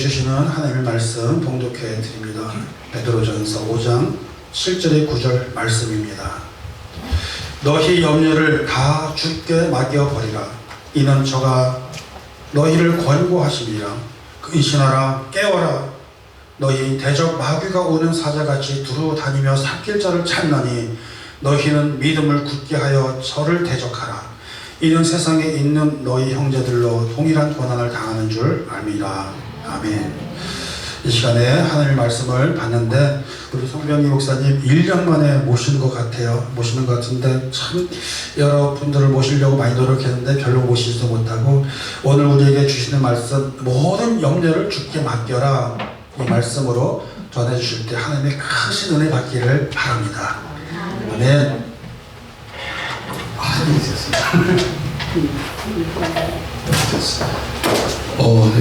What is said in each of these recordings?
주시는 하나님의 말씀 봉독해 드립니다. 베드로전서 5장 7절의 9절 말씀입니다. 너희 염려를 다 주께 맡겨버리라. 이는 저가 너희를 권고하시리라. 근신하라, 깨어라. 너희 대적 마귀가 오는 사자같이 두루 다니며 삭힐 자를 찾나니 너희는 믿음을 굳게 하여 저를 대적하라. 이는 세상에 있는 너희 형제들로 동일한 고난을 당하는 줄 압니다. 아멘. 이 시간에 하나님의 말씀을 봤는데 우리 송병희 목사님 1년 만에 모시는 것 같아요. 모시는 것 같은데 참 여러분들을 모시려고 많이 노력했는데 별로 모시지도 못하고 오늘 우리에게 주시는 말씀 모든 염려를 주께 맡겨라. 이 말씀으로 전해주실 때 하나님의 크신 은혜 받기를 바랍니다. 아멘.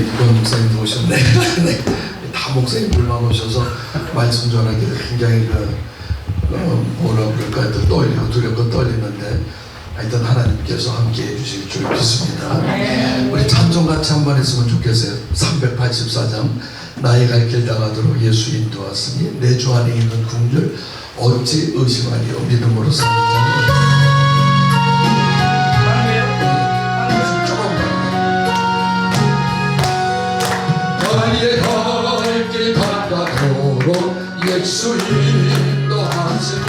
이건 목사님 오셨네. 네. 다 목사님들만 오셔서 말씀 전하기를 굉장히 뭐라 그럴까요? 떨리고 두렵고 떨리는데 하여튼 하나님께서 함께 해주실 줄 믿습니다. 우리 찬송 같이 한번 했으면 좋겠어요. 384장 나의 갈 길 나가도록 예수 인도하시니 내 주 안에 있는 긍휼 어찌 의심하리요. 믿음으로 사는 자는 나의 갈 길 나가도록 예수 인도하시니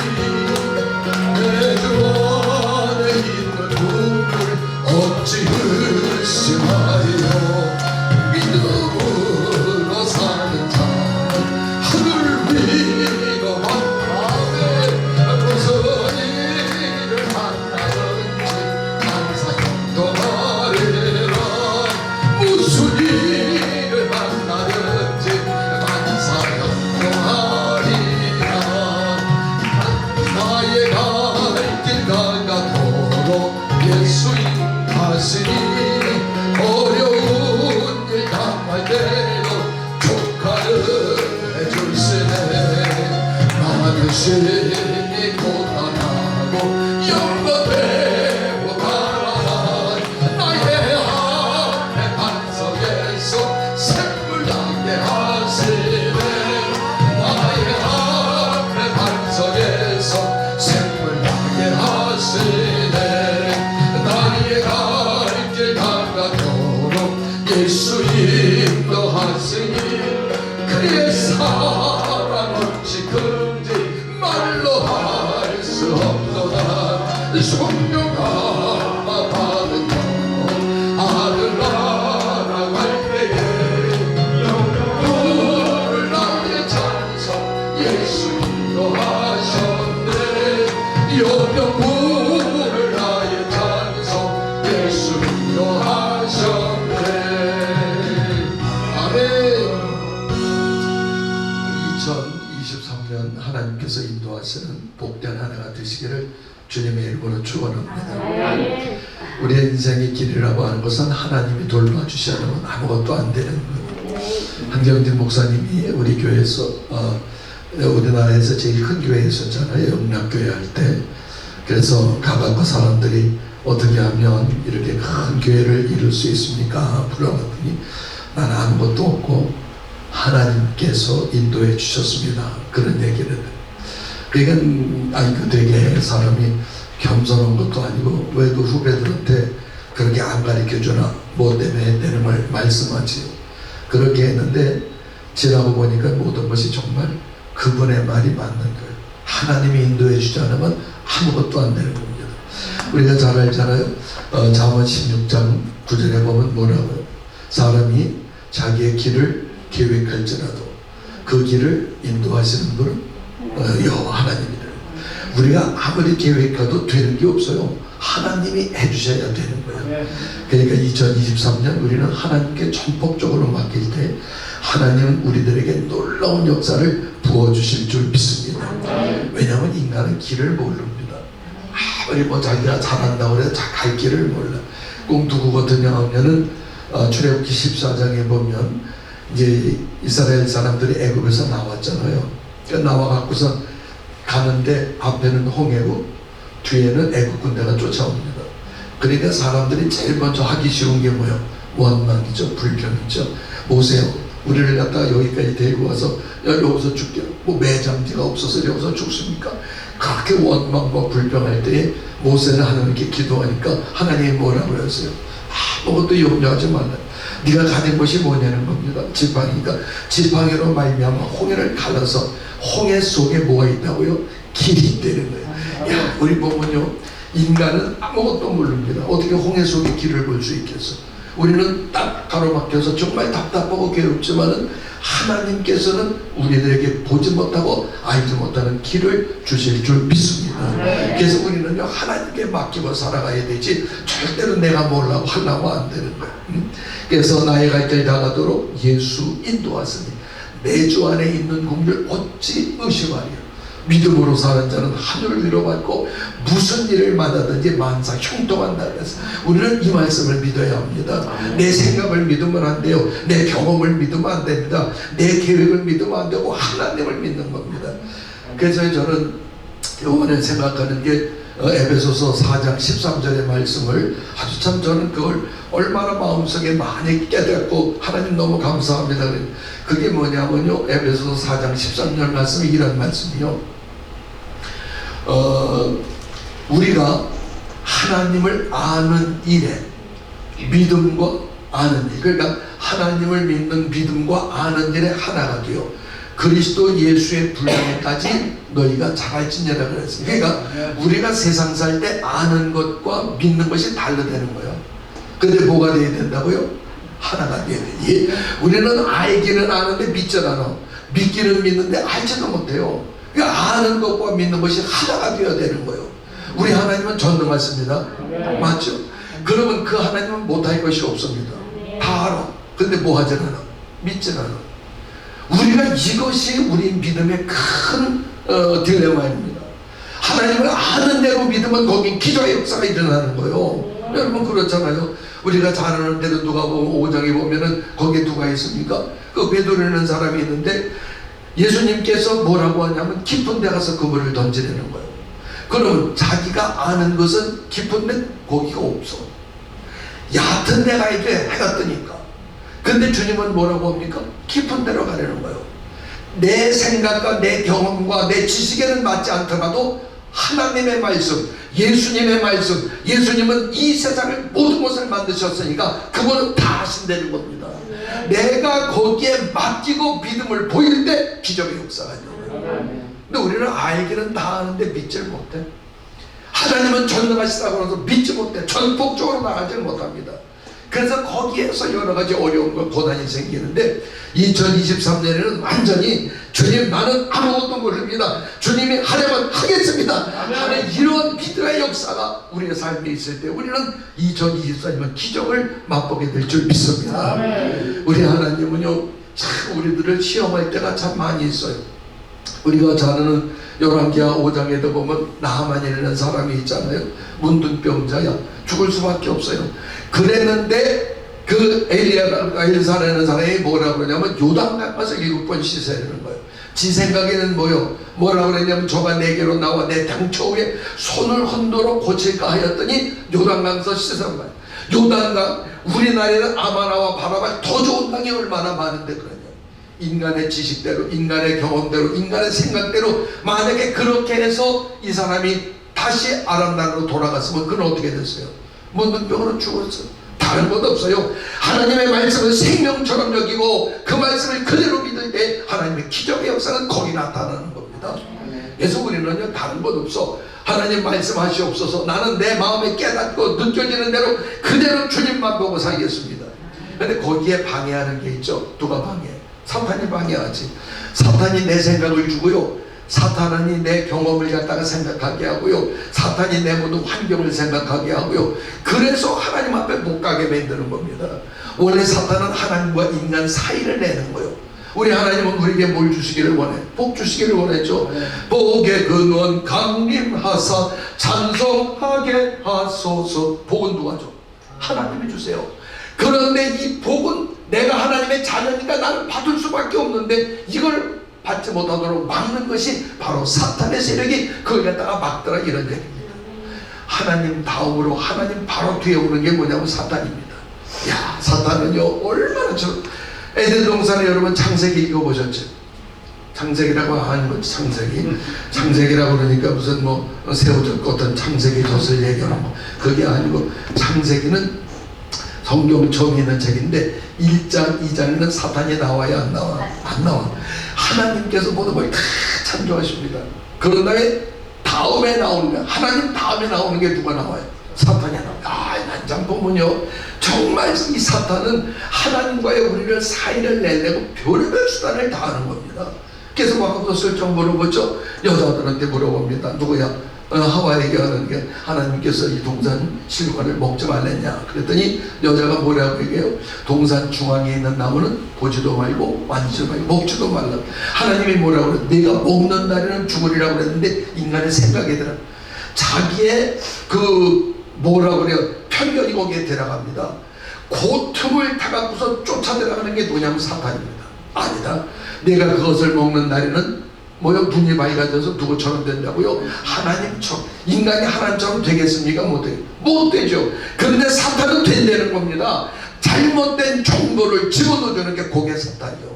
내 주 안에 있는 긍휼 어찌 의심하리요. 믿음으로 사는 자는 하늘 위로 만나네. 무슨 일을 만나든지 감사형도 하리라. 무슨 일을 만나든지 감사형도 하리라. 나의 갈 길 나가도록 예수 인도하시니 어려운 일 당할 때도 조카를 해줄세네. 나는 고단하고 영겁되고 가라라. 나의 앞에 반석에서 샘물 나게 하시네. 나의 앞에 반석에서 샘물 나게 하시네. 나의 갈 길 나가도록 예수 인도하시니 그의 사랑 어찌 큰지 말로 할 수 없도다. 성령아 받은 영 아들 날아갈 때에 영영부를 나의 찬송 예수 인도하셨네. 영영부를 나의 찬송 예수 인도하셨네. 아멘. 2023년 하나님께서 인도하시는 복된 한 해가 되시기를 주님의 이름으로 축원합니다. 우리의 인생의 길이라고 하는 것은 하나님이 돌봐주시 않으면 아무것도 안 되는 거예요. 한경진 목사님이 우리 교회에서 우리나라에서 제일 큰 교회였었잖아요. 영락교회 할 때. 그래서 가갖고 사람들이 어떻게 하면 이렇게 큰 교회를 이룰 수 있습니까? 물어봤더니 나는 아무것도 없고 하나님께서 인도해 주셨습니다. 그런 얘기를. 그러니까 되게 사람이 겸손한 것도 아니고 왜 그 후배들한테 그렇게 안 가르쳐주나 뭐 때문에 했다는 말 말씀하지요. 그렇게 했는데 지나고 보니까 모든 것이 정말 그분의 말이 맞는 거예요. 하나님이 인도해 주지 않으면 아무것도 안 되는 겁니다. 우리가 잘 알잖아요. 잠언 16장 9절에 보면 뭐라고요? 사람이 자기의 길을 계획할지라도 그 길을 인도하시는 분은 여호와 하나님이다. 우리가 아무리 계획해도 되는 게 없어요. 하나님이 해주셔야 되는 거예요. 그러니까 2023년 우리는 하나님께 전폭적으로 맡길 때 하나님은 우리들에게 놀라운 역사를 부어주실 줄 믿습니다. 왜냐하면 인간은 길을 모릅니다. 아무리 자기가 잘한다고 해도 갈 길을 몰라. 꼭 누구 같은 경우는 출애굽기 14장에 보면 이제 이스라엘 사람들이 애굽에서 나왔잖아요. 나와갖고서 가는데 앞에는 홍해고 뒤에는 애국 군대가 쫓아옵니다. 그러니까 사람들이 제일 먼저 하기 쉬운 게 뭐예요? 원망이죠. 불평이죠. 모세 우리를 갖다가 여기까지 데리고 와서 야, 여기서 죽게 뭐 매장지가 없어서 여기서 죽습니까? 그렇게 원망과 불평할 때에 모세는 하나님께 기도하니까 하나님이 뭐라고 그랬어요? 아무것도 염려하지 말라. 네가 가진 것이 뭐냐는 겁니다. 지팡이가 지팡이로 말미암아 홍해를 갈라서 홍해 속에 뭐가 있다고요? 길이 있다는 거예요. 야, 우리 보면요, 인간은 아무것도 모릅니다. 어떻게 홍해 속에 길을 볼 수 있겠어? 우리는 딱 가로막혀서 정말 답답하고 괴롭지만은 하나님께서는 우리들에게 보지 못하고 알지 못하는 길을 주실 줄 믿습니다. 그래서 우리는요, 하나님께 맡기고 살아가야 되지 절대로 내가 뭐라고 하려고 안 되는 거예요. 그래서 나의 갈 길 다가도록 예수 인도하시니 내 주 안에 있는 공를 어찌 의심하리요. 믿음으로 사는 자는 하늘을 위로받고 무슨 일을 만나든지 만사 형통한다. 그래서 우리는 이 말씀을 믿어야 합니다. 내 생각을 믿으면 안 돼요. 내 경험을 믿으면 안 됩니다. 내 계획을 믿으면 안 되고 하나님을 믿는 겁니다. 그래서 저는 이번에 생각하는 게 에베소서 4장 13절의 말씀을 아주 참 저는 그걸 얼마나 마음속에 많이 깨닫고 하나님 너무 감사합니다. 그게 뭐냐면요, 에베소서 4장 13절 말씀이 이런 말씀이요, 우리가 하나님을 아는 일에 믿음과 아는 일, 그러니까 하나님을 믿는 믿음과 아는 일에 하나가 되어 그리스도 예수의 분량에까지 너희가 자랄지니라 그랬어요. 그러니까 우리가 세상 살 때 아는 것과 믿는 것이 다르다는 거예요. 근데 뭐가 돼야 된다고요? 하나가 돼야 돼. 예. 우리는 알기는 아는데 믿질 않아. 믿기는 믿는데 알지도 못해요. 그러니까 아는 것과 믿는 것이 하나가 되어야 되는 거예요. 우리 하나님은 전능하십니다. 맞죠? 그러면 그 하나님은 못할 것이 없습니다. 다 알아. 근데 뭐 하진 않아? 믿진 않아. 우리가 이것이 우리 믿음의 큰 딜레마입니다. 하나님을 아는 대로 믿으면 거긴 기적의 역사가 일어나는 거예요. 여러분 그렇잖아요. 우리가 잘 아는 대로 누가 보면 5장에 보면은 거기에 누가 있습니까? 그 베드로라는 사람이 있는데 예수님께서 뭐라고 하냐면 깊은 데 가서 그물을 던지려는 거예요. 그러면 자기가 아는 것은 깊은 데 거기가 없어. 얕은 데 가야 돼, 해가 뜨니까. 근데 주님은 뭐라고 합니까? 깊은 데로 가려는 거예요. 내 생각과 내 경험과 내 지식에는 맞지 않더라도 하나님의 말씀, 예수님의 말씀, 예수님은 이 세상을 모든 것을 만드셨으니까 그거는 다 하신다는 겁니다. 내가 거기에 맡기고 믿음을 보일 때 기적의 역사가 일어나요. 근데 우리는 알기는 다 아는데 믿질 못해. 하나님은 전능하시다고 해서 믿지 못해. 전폭적으로 나가지 못합니다. 그래서 거기에서 여러 가지 어려움과 고난이 생기는데 2023년에는 완전히 주님 나는 아무것도 모릅니다. 주님이 하려면 하겠습니다 하는 이런 믿음의 역사가 우리의 삶에 있을 때 우리는 2024년 기적을 맛보게 될 줄 믿습니다. 우리 하나님은요 참 우리들을 시험할 때가 참 많이 있어요. 우리가 잘 아는 열왕기하 5장에도 보면 나하만이라는 사람이 있잖아요. 문둥병자야. 죽을 수밖에 없어요. 그랬는데 그 엘리사라는 사람이 뭐라고 그러냐면 요단강 가서 7번 씻어야 되는 거예요. 지 생각에는 뭐라고 그러냐면 저가 내게로 나와 내 당초 위에 손을 흔들어 고칠까 하였더니 요단강 가서 씻은 거예요. 요단강, 우리나라에는 아마나와 바라발 더 좋은 강이 얼마나 많은데 그러냐. 인간의 지식대로, 인간의 경험대로, 인간의 생각대로 만약에 그렇게 해서 이 사람이 다시 아람 나라로 돌아갔으면 그는 어떻게 됐어요? 문둥병으로 죽었어. 다른 것 없어요. 하나님의 말씀을 생명처럼 여기고 그 말씀을 그대로 믿을 때 하나님의 기적의 역사는 거기 나타나는 겁니다. 그래서 우리는요 다른 것 없어. 하나님 말씀하시옵소서. 나는 내 마음에 깨닫고 느껴지는 대로 그대로 주님만 보고 살겠습니다. 근데 거기에 방해하는 게 있죠. 누가 방해해? 사탄이 방해하지. 사탄이 내 생각을 주고요. 사탄이 내 경험을 갖다가 생각하게 하고요. 사탄이 내 모든 환경을 생각하게 하고요. 그래서 하나님 앞에 못 가게 만드는 겁니다. 원래 사탄은 하나님과 인간 사이를 내는 거예요. 우리 하나님은 우리에게 뭘 주시기를 원해? 복 주시기를 원했죠. 복의 근원 강림하사 찬송하게 하소서. 복은 누가 줘? 하나님이 주세요. 그런데 이 복은 내가 하나님의 자녀니까 나는 받을 수밖에 없는데 이걸 받지 못하도록 막는 것이 바로 사탄의 세력이 그걸 갖다가 막더라 이런 얘기입니다. 하나님 다음으로 하나님 바로 뒤에 오는 게 뭐냐면 사탄입니다. 야 사탄은요 얼마나 에덴 동산에 여러분 창세기 읽어보셨죠? 창세기라고 하는 거 창세기라고 그러니까 무슨 뭐 새우젓 꽂던 창세기 젖을 얘기하는 거 그게 아니고 창세기는 성경 처음 있는 책인데 1장 2장에는 사탄이 나와야 안 나와? 안 나와. 하나님께서 모든 걸 다 창조하십니다. 그런 다음에 나오는 거야. 하나님 다음에 나오는 게 누가 나와요? 사탄이 나와요. 난장 보면요 정말 이 사탄은 하나님과의 우리를 사이를 내려고 별의별 수단을 다 하는 겁니다. 그래서 와서 설정 물어보죠. 여자들한테 물어봅니다. 누구야? 하와에게 하는 게 하나님께서 이 동산 실과를 먹지 말랬냐 그랬더니 여자가 뭐라고 얘기해요? 동산 중앙에 있는 나무는 보지도 말고 만지도 말고 먹지도 말라. 하나님이 뭐라고 그래? 네가 먹는 날에는 죽으리라고 그랬는데 인간의 생각이 들어 자기의 뭐라고 그래요? 편견이 거기에 들어갑니다. 그 틈을 타갖고서 쫓아 들어가는 게 누구냐면 사탄입니다. 아니다. 내가 그것을 먹는 날에는 눈이 밝아져서 누구처럼 된다고요? 하나님처럼. 인간이 하나님처럼 되겠습니까? 못 되죠. 그런데 사탄은 된다는 겁니다. 잘못된 정보를 집어넣어주는 게 그게 사탄이요.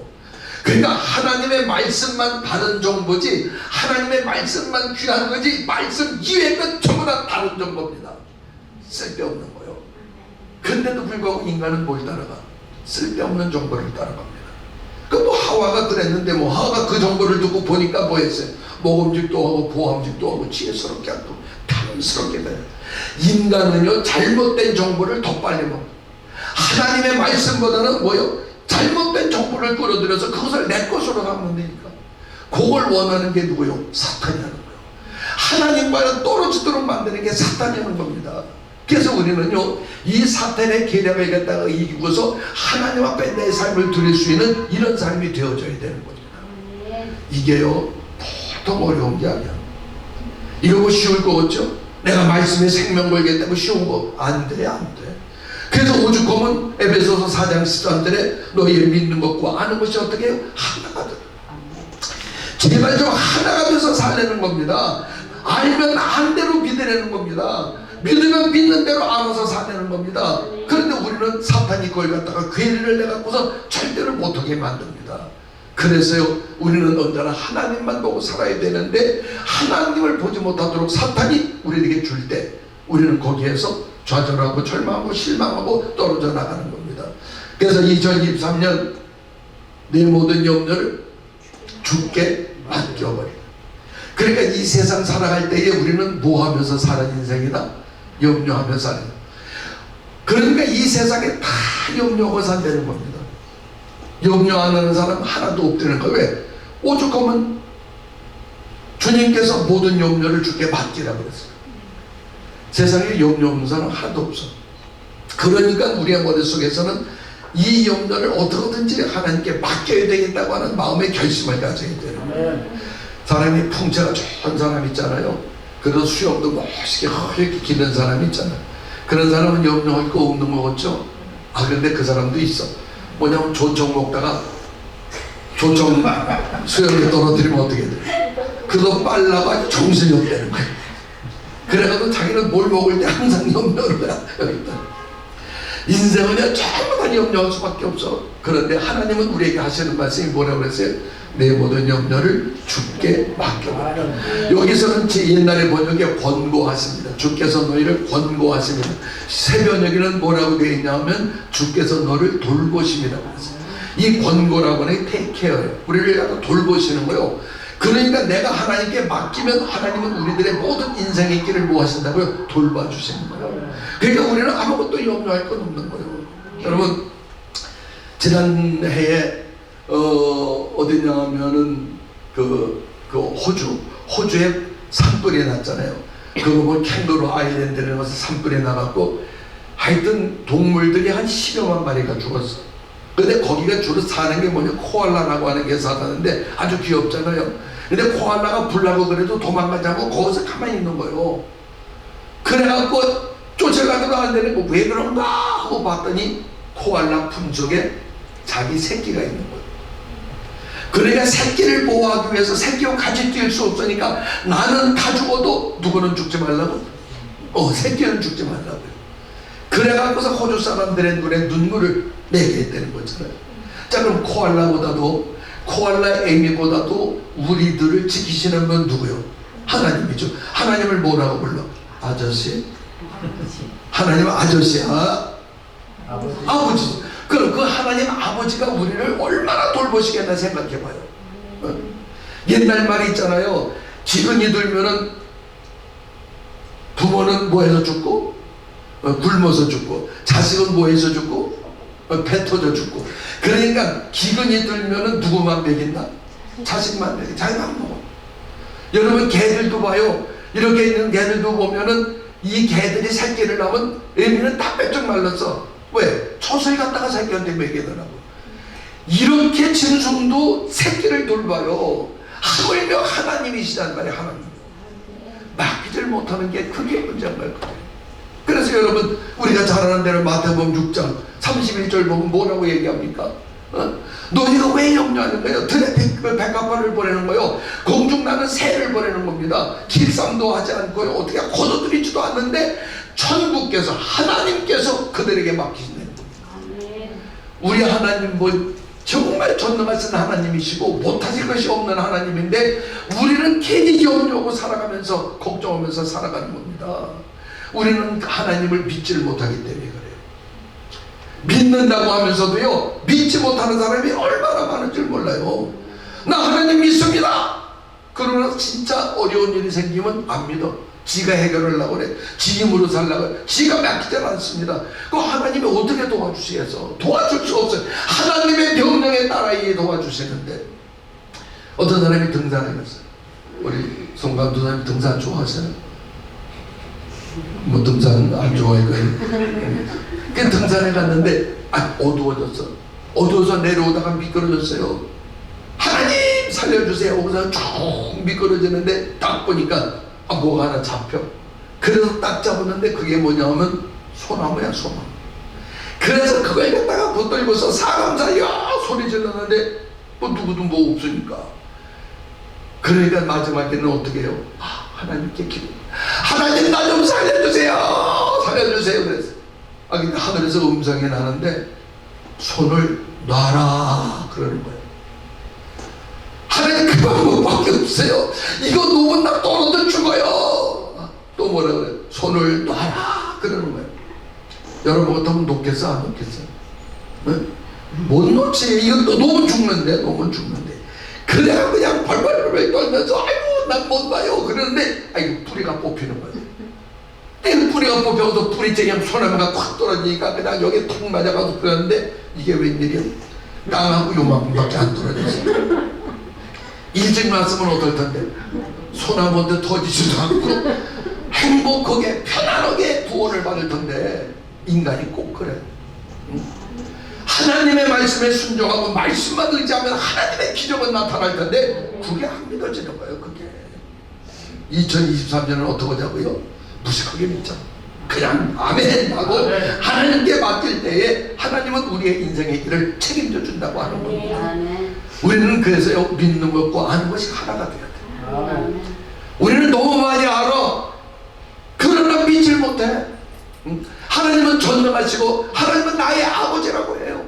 그러니까 하나님의 말씀만 바른 정보지 하나님의 말씀만 귀한 거지 말씀 이외의 건 전부 다 다른 정보입니다. 쓸데없는 거요. 그런데도 불구하고 인간은 뭘 따라가? 쓸데없는 정보를 따라갑니다. 하와가 그랬는데 하와가 그 정보를 듣고 보니까 뭐 했어요? 모금직도 하고 보암직도 하고 지혜스럽게 하고 탐스럽게 돼요. 인간은요 잘못된 정보를 더 빨리 먹어요. 하나님의 말씀보다는 잘못된 정보를 끌어들여서 그것을 내 것으로 하면 되니까 그걸 원하는 게 누구요? 사탄이 하는 거예요. 하나님과는 떨어지도록 만드는 게 사탄이 하는 겁니다. 그래서 우리는요 이 사탄의 계략을 갖다가 이기고서 하나님 앞에 내 삶을 드릴 수 있는 이런 삶이 되어져야 되는 겁니다. 이게요 보통 어려운 게 아니야. 이러고 쉬울 거 없죠? 내가 말씀에 생명 걸겠다고 쉬운 거 안 돼. 그래서 오죽하면 에베소서 4장 13절에 너희의 믿는 것과 아는 것이 어떻게 해요? 하나가 돼. 제발 좀 하나가 돼서 살려는 겁니다. 알면 안 대로 믿으려는 겁니다. 믿으면 믿는 대로 알아서 사는 겁니다. 그런데 우리는 사탄이 그걸 갖다가 괴리를 내갖고서 절대로 못하게 만듭니다. 그래서요 우리는 언제나 하나님만 보고 살아야 되는데 하나님을 보지 못하도록 사탄이 우리에게 줄 때 우리는 거기에서 좌절하고 절망하고 실망하고 떨어져 나가는 겁니다. 그래서 2023년 내 모든 염려를 주께 맡겨버립니다. 그러니까 이 세상 살아갈 때에 우리는 뭐 하면서 사는 인생이다? 염려하며 사는. 그러니까 이 세상에 다 염려하고 산다는 겁니다. 염려 안 하는 사람 하나도 없다는 거예요. 왜? 오죽하면 주님께서 모든 염려를 주께 맡기라고 그랬어요. 세상에 염려 없는 사람 하나도 없어. 그러니까 우리의 머릿속에서는 이 염려를 어떻게든지 하나님께 맡겨야 되겠다고 하는 마음의 결심을 가져야 돼요. 사람이 풍채가 좋은 사람 있잖아요. 그래서 수염도 멋있게 이렇게 기는 사람이 있잖아요. 그런 사람은 염려할 거 없는 거겠죠. 그런데 그 사람도 있어. 뭐냐면 조청 먹다가 조청 수염에 떨어뜨리면 어떻게 돼? 그거 빨라고 아주 정신이 없다는 거야. 그래가지고 자기는 뭘 먹을 때 항상 염려를 해. 인생은 전부 다 염려할 수밖에 없어. 그런데 하나님은 우리에게 하시는 말씀이 뭐라고 그랬어요? 내 모든 염려를 주께 맡겨라. 여기서는 제 옛날에 번역에 권고하십니다. 주께서 너희를 권고하십니다. 새 번역에는 뭐라고 되어 있냐면 주께서 너를 돌보십니다. 이 권고라고 하는 게 take care예요. 우리를 약간 돌보시는 거예요. 그러니까 내가 하나님께 맡기면 하나님은 우리들의 모든 인생의 길을 뭐 하신다고요? 돌봐주시는 거예요. 그러니까 우리는 아무것도 염려할 건 없는 거예요. 여러분 지난해에 어디냐 하면은 호주에 산불이 났잖아요. 그거 뭐 캥거루 아일랜드라는 곳에 산불이 나갖고 하여튼 동물들이 한 10여만 마리가 죽었어. 근데 거기가 주로 사는 게 뭐냐, 코알라라고 하는 게 사는데 아주 귀엽잖아요. 근데 코알라가 불나고 그래도 도망가지 않고 거기서 가만히 있는 거예요. 그래갖고 쫓아가도 안 되는 거 왜 그런가 하고 봤더니 코알라 품 속에 자기 새끼가 있는 거예요. 그러니까 새끼를 보호하기 위해서 새끼와 같이 뛸 수 없으니까 나는 다 죽어도 누구는 죽지 말라고? 새끼는 죽지 말라고요. 그래갖고서 호주 사람들의 눈에 눈물을 내게 했다는 거잖아요. 자, 그럼 코알라 애미보다도 우리들을 지키시는 분 누구요? 하나님이죠. 하나님을 뭐라고 불러? 아저씨? 하나님은 아저씨야? 아버지. 그럼 그 하나님 아버지가 우리를 얼마나 돌보시겠나 생각해봐요. 옛날 말이 있잖아요. 기근이 들면은 부모는 뭐해서 죽고, 굶어서 죽고, 자식은 뭐해서 죽고, 배 터져 죽고. 그러니까 기근이 들면은 누구만 먹인다? 자식만 먹여. 자기만 먹어. 여러분 개들도 봐요. 이렇게 있는 개들도 보면은 이 개들이 새끼를 낳으면 애미는 다 빼쩍 말랐어. 왜? 초소에 갔다가 새끼한테 먹이더라고. 이렇게 짐승도 새끼를 돌봐요. 하물며 하나님이시단 말이에요. 하나님. 맡기질 못하는 게 그게 문제인 거예요. 그래서 여러분 우리가 잘 아는 대로 마태복음 6장 31절 보면 뭐라고 얘기합니까? 너희가 왜 염려하는 거예요? 들에 백합화를 보내는 거예요. 공중 나는 새를 보내는 겁니다. 길쌈도 하지 않고요. 어떻게 거둬들이지도 않는데 천국께서 하나님께서 그들에게 맡기시는 겁니다. 우리 하나님 뭐 정말 전능하신 하나님이시고 못하실 것이 없는 하나님인데 우리는 괜히 염려하고 살아가면서 걱정하면서 살아가는 겁니다. 우리는 하나님을 믿지를 못하기 때문에 그래요. 믿는다고 하면서도요 믿지 못하는 사람이 얼마나 많은 줄 몰라요. 나 하나님 믿습니다. 그러나 진짜 어려운 일이 생기면 안 믿어. 지가 해결하려고 그래. 지 힘으로 살려고 그래. 지가 맡기지 않습니다. 그 하나님이 어떻게 도와주시겠어? 도와줄 수 없어요. 하나님의 명령에 따라 이해 도와주시는데 어떤 사람이 등산을 갔어요. 우리 송강도 사람이 등산 좋아하세요? 뭐 등산 안 좋아할 거예요. 그 등산에 갔는데 어두워졌어. 어두워서 내려오다가 미끄러졌어요. 하나님 살려주세요. 그래서 쭉 미끄러지는데 딱 보니까 뭐가 하나 잡혀. 그래서 딱 잡았는데 그게 뭐냐면 소나무야, 소나무. 그래서 그걸 갖다가 붙들고서 사람 살려 소리 질렀는데 뭐 누구도 뭐 없으니까. 그러니까 마지막에는 어떻게 해요? 하나님께 기도. 하나님 나 좀 살려주세요. 살려주세요. 그래서 근데 하늘에서 음성이 나는데 손을 놔라 그러는 거예요. 하나님 그 방법밖에 없어요. 이거 놓으면 나 떨어져 죽어요. 또 뭐라 그래? 손을 놔라 그러는 거예요. 여러분 같으면 놓겠어 안 놓겠어? 네? 못 놓지. 이것도 놓으면 죽는데 놓으면 죽는데. 그래야 그냥 벌벌벌 떨면서 아이고 난 못 봐요 그러는데 뿌리가 뽑히는 거예요. 뿌리가 뽑혀서 뿌리 그냥 소나무가 콱 떨어지니까 그냥 여기 툭 맞아가지고 그러는데 이게 웬일이야? 땅하고 요만큼밖에 안 떨어졌어. 일찍 났으면 어떨 텐데 소나무한테 터지지도 않고 행복하게 편안하게 구원을 받을 텐데 인간이 꼭 그래. 하나님의 말씀에 순종하고 말씀만 의지하면 하나님의 기적은 나타날 텐데 그게 안 믿어지는 거예요. 그게 2023년은 어떻게 하자고요? 무식하게 믿자. 그냥 아멘 하고 하나님께 맡길 때에 하나님은 우리의 인생의 길을 책임져 준다고 하는 겁니다. 우리는 그래서 믿는 것과 아는 것이 하나가 돼야 돼. 우리는 너무 많이 알아. 그러나 믿질 못해. 하나님은 전능하시고 하나님은 나의 아버지라고 해요.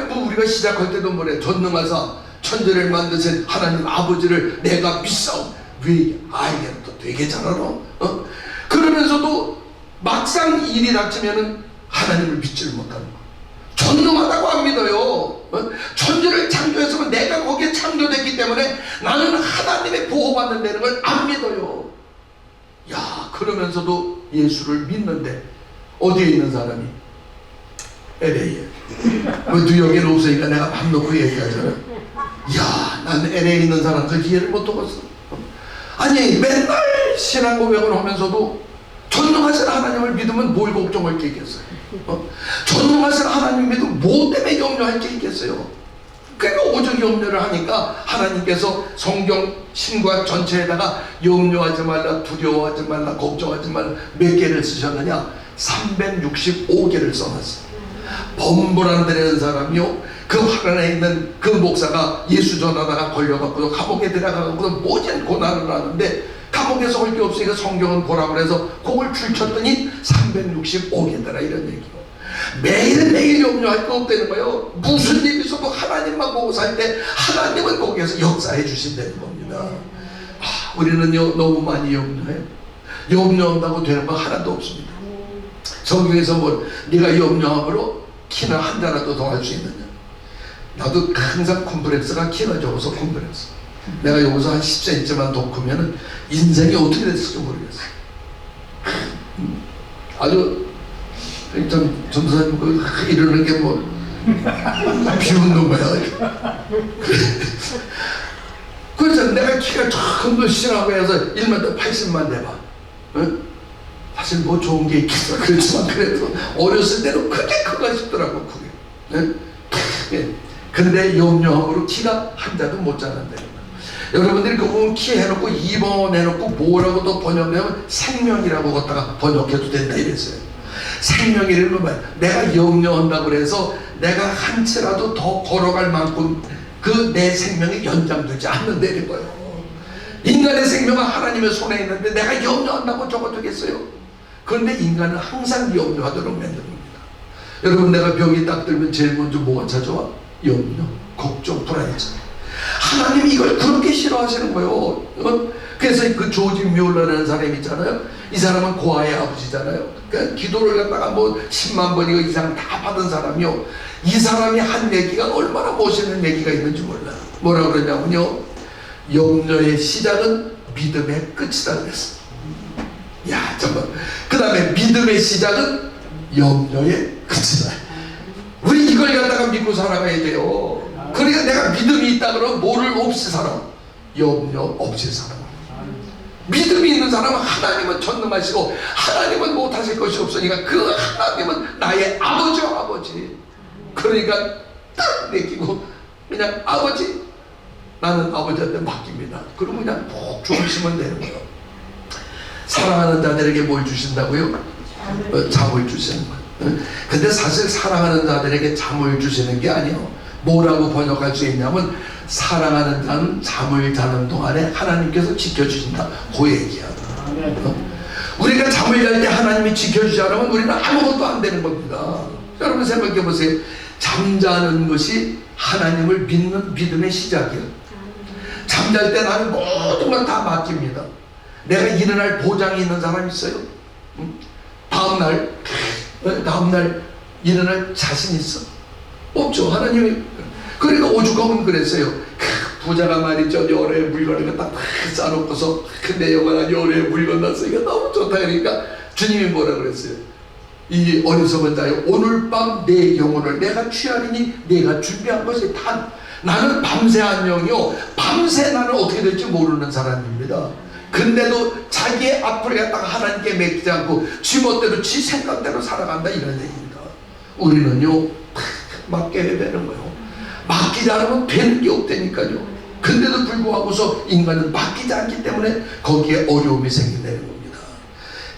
뭐 우리가 시작할 때도 뭐래? 전능하사 천지를 만드신 하나님 아버지를 내가 믿사오. 왜 알겠다 되게 잘 알아. 그러면서도 막상 일이 닥치면은 하나님을 믿지를 못하는 거야. 전능하다고 안 믿어요. 천지를 창조했으면 내가 거기에 창조됐기 때문에 나는 하나님의 보호받는다는 걸 안 믿어요. 야, 그러면서도 예수를 믿는데 어디에 있는 사람이? LA에. 뭐 뉴욕에는 없으니까 내가 맘 놓고 얘기하잖아. 야, 난 LA에 있는 사람들 이해를 못 하겠어. 아니 맨날 신앙 고백을 하면서도 전능하신 하나님을 믿으면 뭘 걱정할 게 있겠어요? 전능하신 하나님 믿으면 뭐 때문에 염려할 게 있겠어요? 그러니까 오직 염려를 하니까 하나님께서 성경 신구약 전체에다가 염려하지 말라, 두려워하지 말라, 걱정하지 말라 몇 개를 쓰셨느냐? 365개를 써놨어요. 범브라는 데는 사람이요, 그 화관에 있는 그 목사가 예수 전하다가 걸려갖고 감옥에 들어가고 모진 고난을 하는데 감옥에서 할 게 없으니까 성경은 보라고 해서 그걸 줄쳤더니 365개더라 이런 얘기고. 매일매일 염려할 거 없다는 거예요. 무슨 일이 있어도 하나님만 보고 살 때 하나님은 거기에서 역사해 주신다는 겁니다. 우리는요 너무 많이 염려해요. 염려한다고 되는 거 하나도 없습니다. 성경에서 뭐 네가 염려함으로 키는 한 자라도 더 할 수 있느냐. 나도 항상 콤플렉스가 키가 적어서 콤플렉스. 내가 여기서 한 10cm만 더 크면은 인생이 어떻게 됐을지 모르겠어. 아주 좀 전도사님 이러는 게 뭐 비웃는 거야. 그래서 내가 키가 조금 더 신하고 해서 1m 80만 돼봐. 응? 사실 뭐 좋은 게 있겠어. 그렇지만 그래도 어렸을 때는 크게 크고 싶더라고 그게. 응? 근데 염려함으로 키가 한 자도 못 자란다는 거야. 여러분들이 그 부분 키 해놓고 2번 해놓고 뭐라고 또 번역하면 생명이라고 갖다가 번역해도 된다 이랬어요. 생명이라는 건 뭐야? 내가 염려한다고 그래서 내가 한 채라도 더 걸어갈 만큼 그 내 생명이 연장되지 않는다는 거예요. 인간의 생명은 하나님의 손에 있는데 내가 염려한다고 적어두겠어요? 그런데 인간은 항상 염려하도록 만든 겁니다. 여러분 내가 병이 딱 들면 제일 먼저 뭐가 찾아와? 염려, 걱정, 불안이죠. 하나님이 이걸 그렇게 싫어하시는 거예요. 그래서 그 조지 뮬러라는 사람이 있잖아요. 이 사람은 고아의 아버지잖아요. 그러니까 기도를 갖다가 뭐 10만 번이고 이상 다 받은 사람이요. 이 사람이 한 얘기가 얼마나 멋있는 얘기가 있는지 몰라. 뭐라 그러냐면요. 염려의 시작은 믿음의 끝이다 그랬어. 야 정말. 그 다음에 믿음의 시작은 염려의 끝이다. 우리 이걸 갖다가 믿고 살아가야 돼요. 그러니까 내가 믿음이 있다 그러면 뭐를 없이 살아? 염려 없이 살아. 믿음이 있는 사람은 하나님은 전능하시고 하나님은 못하실 것이 없으니까 그 하나님은 나의 아버지와 아버지. 그러니까 딱 내키고 그냥 아버지 나는 아버지한테 맡깁니다. 그러고 그냥 푹 주무시면 되는 거예요. 사랑하는 자들에게 뭘 주신다고요? 잠을 주시는 거예요. 근데 사실 사랑하는 자들에게 잠을 주시는 게 아니에요. 뭐라고 번역할 수 있냐면 사랑하는 자는 잠을 자는 동안에 하나님께서 지켜주신다. 그 얘기야. 우리가 잠을 잘 때 하나님이 지켜주지 않으면 우리는 아무것도 안 되는 겁니다. 여러분 생각해 보세요. 잠자는 것이 하나님을 믿는 믿음의 시작이에요. 잠잘 때 나는 모든 걸 다 맡깁니다. 내가 일어날 보장이 있는 사람 있어요? 다음날 일어날 자신 있어? 없죠. 하나님이. 그러니까 오죽하면 그랬어요. 부자가 말이죠. 요래 물건을 갖다 막 싸놓고서 근데 영원한 요래 물건 났으니까 너무 좋다. 그러니까 주님이 뭐라 그랬어요? 이 어리석은 자여 오늘 밤 내 영혼을 내가 취하리니 내가 준비한 것이 단. 나는 밤새 안녕이요. 밤새 나는 어떻게 될지 모르는 사람입니다. 근데도 자기의 앞을 갖다가 하나님께 맡기지 않고 지멋대로 지 생각대로 살아간다 이런 얘기입니다. 우리는요 맡겨야 되는 거예요. 맡기지 않으면 되는 게 없다니까요. 근데도 불구하고서 인간은 맡기지 않기 때문에 거기에 어려움이 생긴다는 겁니다.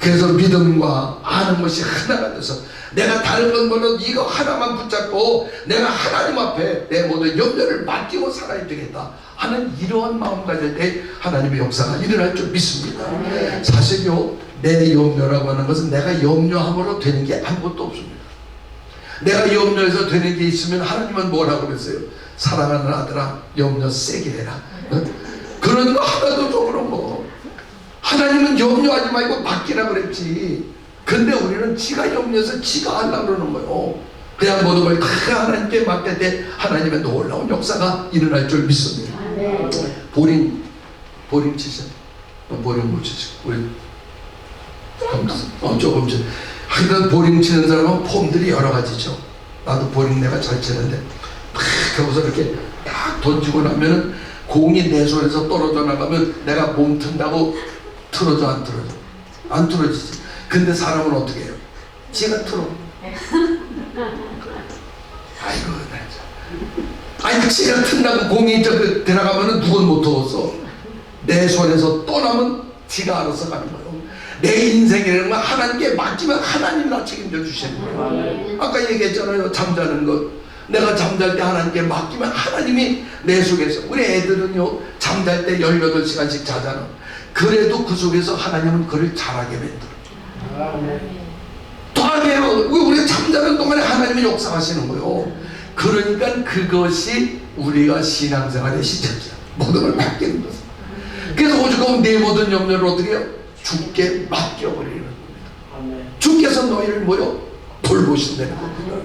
그래서 믿음과 아는 것이 하나가 돼서 내가 다른 건 몰라도 이거 하나만 붙잡고 내가 하나님 앞에 내 모든 염려를 맡기고 살아야 되겠다 하는 이러한 마음 가질 때 하나님의 역사가 일어날 줄 믿습니다. 사실요 내 염려라고 하는 것은 내가 염려함으로 되는 게 아무것도 없습니다. 내가 염려해서 되는 게 있으면 하나님은 뭐라고 그랬어요? 사랑하는 아들아 염려 세게 해라. 그런 거 하나도 좀 그런 거. 하나님은 염려하지 말고 맡기라 그랬지. 근데 우리는 지가 염려해서 지가 하려고 그러는 거예요. 그냥 모든 걸 다 하나님께 맡길 때 하나님의 놀라운 역사가 일어날 줄 믿습니다. 보링 치세요. 보링 못 치시고 우리 조금 전 하여튼 보링 치는 사람은 폼들이 여러 가지죠. 나도 보링 내가 잘 치는데 막 하고서 이렇게 딱 던지고 나면은 공이 내 손에서 떨어져 나가면 내가 몸 튼다고 틀어져 안 틀어져? 안 틀어지지. 근데 사람은 어떻게 해요? 지가 틀어. 아이고 아니 지가 튼다고 공이 들어가면은 누군 못 틀었어. 내 손에서 떠나면 지가 알아서 가는 거예요. 내 인생이라는 건 하나님께 맡기면 하나님이 다 책임져 주시는 거예요. 아까 얘기했잖아요. 잠자는 것. 내가 잠잘 때 하나님께 맡기면 하나님이 내 속에서. 우리 애들은요 잠잘 때 18시간씩 자잖아. 그래도 그 속에서 하나님은 그를 잘하게 만들어. 또 중요해요. 우리가 잠자는 동안에 하나님이 역사하시는 거예요. 그러니까 그것이 우리가 신앙생활의 시작이야. 모든 걸 맡기는 거죠. 그래서 오죽하면 내 모든 염려를 어떻게 해요? 주께 맡겨버리는 겁니다. 주께서 너희를 뭐요? 돌보신다는 겁니다.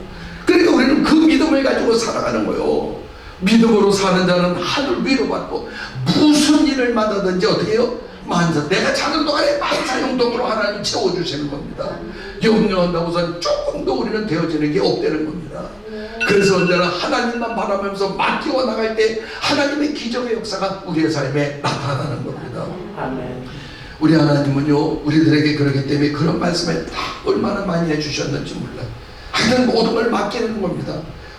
그러니까 우리는 그 믿음을 가지고 살아가는 거예요. 믿음으로 사는 자는 하늘 위로받고 무슨 일을 만나든지 어떻게 해요? 만사 내가 자는 동안에 만사용동으로 하나님 채워주시는 겁니다. 염려한다고 해서 조금도 우리는 되어지는 게 없다는 겁니다. 그래서 언제나 하나님만 바라면서 맡기고 나갈 때 하나님의 기적의 역사가 우리의 삶에 나타나는 겁니다. 아멘. 우리 하나님은요 우리들에게 그러기 때문에 그런 말씀을 다 얼마나 많이 해주셨는지 몰라요. 하여튼 모든 걸 맡기는 겁니다.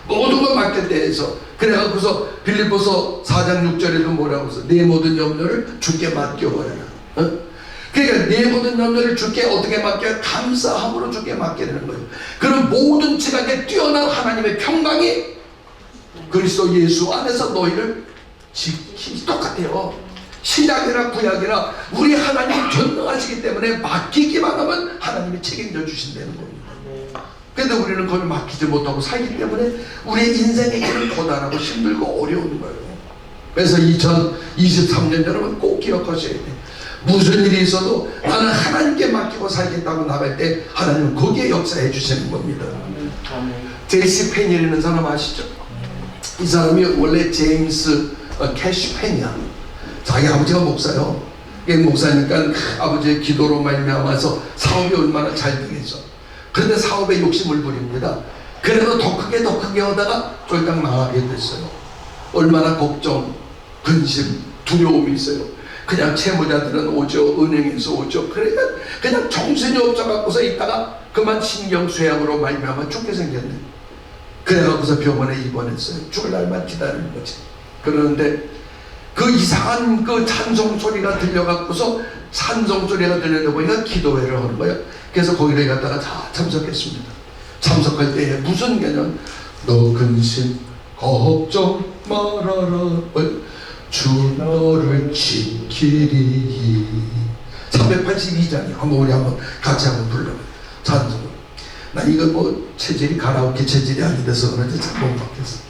모든 걸 맡길 때에서 그래갖고서 빌립보서 4장 6절에도 뭐라고 해서 내 모든 염려를 주께 맡겨버려라. 그러니까 내 모든 염려를 주께 어떻게 맡겨요? 감사함으로 주께 맡기는 거예요. 그럼 모든 지각에 뛰어난 하나님의 평강이 그리스도 예수 안에서 너희를 지키기 똑같아요. 신약이나 구약이나 우리 하나님이 전능하시기 때문에 맡기기만 하면 하나님이 책임져 주신다는 겁니다. 그런데 우리는 그걸 맡기지 못하고 살기 때문에 우리의 인생의 길은 고단하고 힘들고 어려운 거예요. 그래서 2023년 여러분 꼭 기억하셔야 돼요. 무슨 일이 있어도 나는 하나님께 맡기고 살겠다고 나갈 때 하나님은 거기에 역사해 주시는 겁니다. 제이시 펜이라는 사람 아시죠? 이 사람이 원래 제임스 캐시 펜이야. 자기 아버지가 목사요. 목사니까 아버지의 기도로 말미암아서 사업이 얼마나 잘 되겠어. 그런데 사업에 욕심을 부립니다. 그래도 더 크게 하다가 쫄딱 망하게 됐어요. 얼마나 걱정, 근심, 두려움이 있어요. 그냥 채무자들은 오죠. 은행에서 오죠. 그러니까 그냥 정신이 없어갖고서 있다가 그만 신경쇠약으로 말미암아 죽게 생겼네. 그래갖고서 병원에 입원했어요. 죽을 날만 기다리는 거지. 그러는데 그 이상한 그 찬송 소리가 들려갖고서 찬송 소리가 들리다 보니까 기도회를 하는 거예요. 그래서 거기를 갔다가 다 참석했습니다. 참석할 때 무슨 개념? 너 근심 걱정 말아라. 주 너를 지키리. 382장이요. 우리 한번 같이 한번 불러봐요. 찬송을. 나 이거 뭐 체질이 가라오케 체질이 아니돼서 그런지 잘 못 받겠어.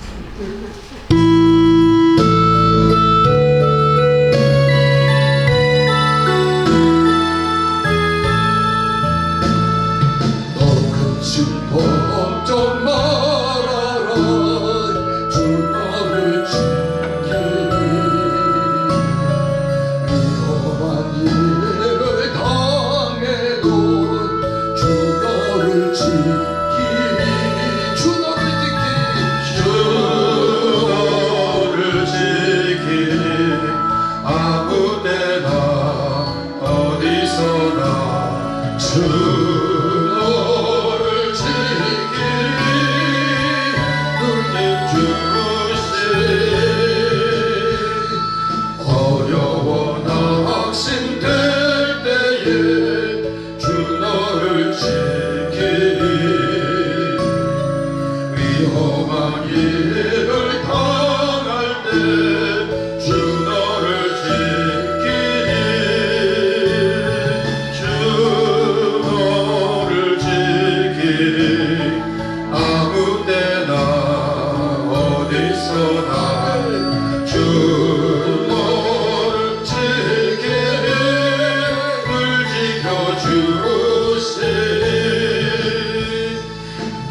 걱정 말아라. 주 너를 지키리. 위험한 일을 당해도 주 너를 지키리. 주 너를 지키리. 주 너를 지키리. 아무 때나 어디서나 주